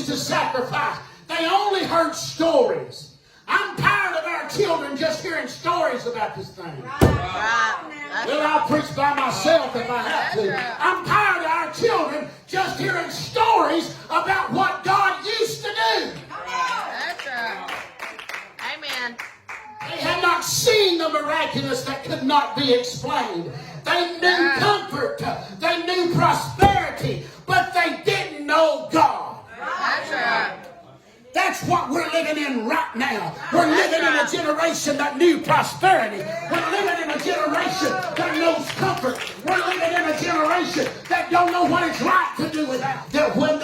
to sacrifice. They only heard stories. I'm tired of our children just hearing stories about this thing. Well, I'll preach by myself if I have to. I'm tired of our children just hearing stories about what God used to do. That's right. Amen. They had not seen the miraculous that could not be explained. They knew comfort. They knew prosperity. But they didn't know God. That's right. That's what we're living in right now. We're living in a generation that knew prosperity. We're living in a generation that knows comfort. We're living in a generation that don't know what it's right to do without. That when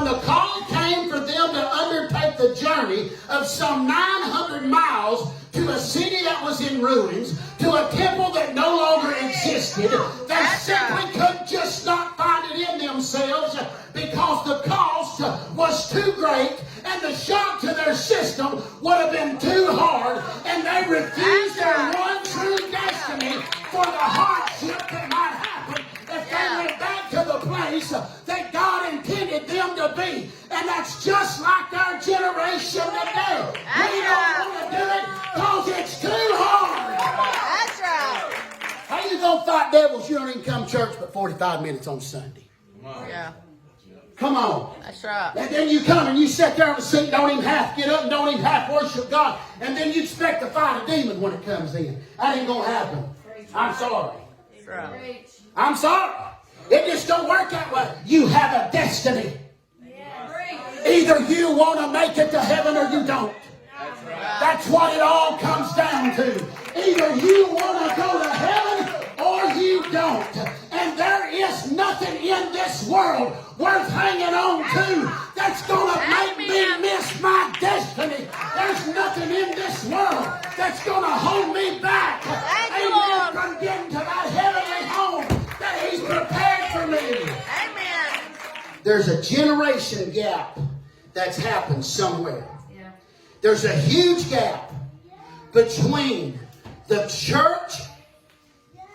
the call came for them to undertake the journey of some 900 miles to a city that was in ruins, to a temple that no longer existed, they simply could just not find it in themselves because the cost was too great and the shock to their system would have been too hard, and they refused their one true destiny for the hardship that might happen if they went back to the place that God intended them to be. And that's just like our generation today. We don't want to do it because it's too hard. That's right. How you going to fight devils? You don't even come to church but 45 minutes on Sunday. Yeah. Come on. That's right. And then you come and you sit there on the seat, don't even half get up and don't even half worship God. And then you expect to fight a demon when it comes in. That ain't going to happen. I'm sorry. That's right. I'm sorry. It just don't work that way. You have a destiny. Either you want to make it to heaven or you don't. That's what it all comes down to. Either you want to go to heaven or you don't. And there is nothing in this world worth hanging on to that's going to make me miss my destiny. There's nothing in this world that's going to hold me back. Amen. From getting to that heavenly home that He's prepared for me. Amen. There's a generation gap that's happened somewhere. There's a huge gap between the church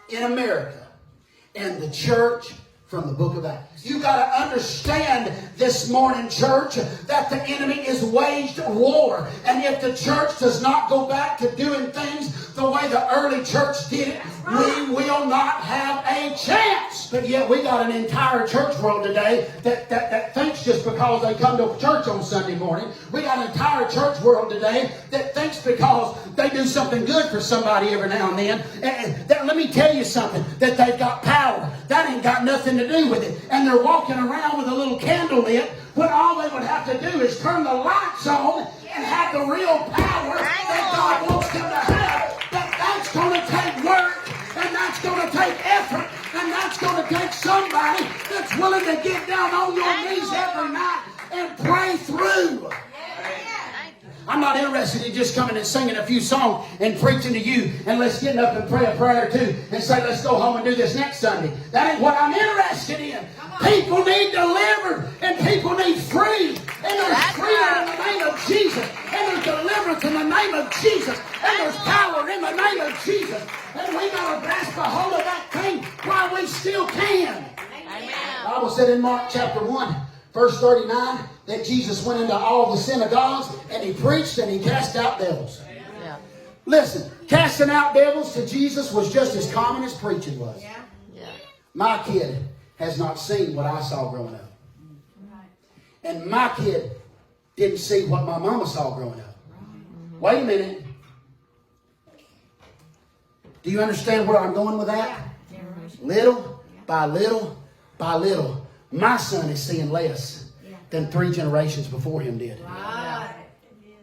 in America and the church from the book of Acts. You got to understand this morning, church, that the enemy is waged war. And if the church does not go back to doing things the way the early church did it, we will not have a chance. But yet we got an entire church world today that thinks just because they come to church on Sunday morning. We got an entire church world today that thinks because they do something good for somebody every now and then. And let me tell you something, that they've got power. That ain't got nothing to do with it. And they're walking around with a little candle lit when all they would have to do is turn the lights on and have the real power that God wants them to have. But that's going to take work, and that's going to take effort, and that's going to take somebody that's willing to get down on your knees every night and pray through. I'm not interested in just coming and singing a few songs and preaching to you and let's get up and pray a prayer or two and say let's go home and do this next Sunday. That ain't what I'm interested in. People need delivered and people need free. And there's freedom in the name of Jesus. And there's deliverance in the name of Jesus. And there's power in the name of Jesus. And we got to grasp a hold of that thing while we still can. Amen. The Bible said in Mark chapter 1, verse 39, that Jesus went into all the synagogues and He preached and He cast out devils. Yeah. Listen, casting out devils to Jesus was just as common as preaching was. Yeah. My kid has not seen what I saw growing up. And my kid didn't see what my mama saw growing up. Wait a minute. Do you understand where I'm going with that? Little by little by little, my son is seeing less than 3 generations before him did.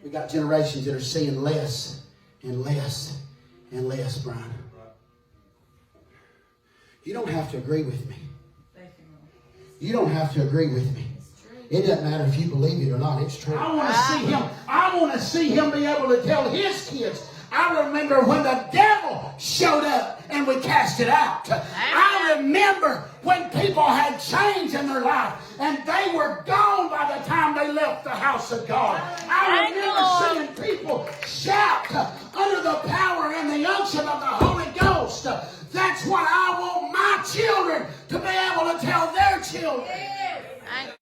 We got generations that are seeing less and less and less, Brian. You don't have to agree with me. You don't have to agree with me. It doesn't matter if you believe it or not. It's true. I want to see him. I want to see him be able to tell his kids. I remember when the devil showed up and we cast it out. I remember when people had change in their life and they were gone by the time they left the house of God. I remember seeing people shout under the power and the unction of the Holy Ghost. That's what I want my children to be able to tell their children.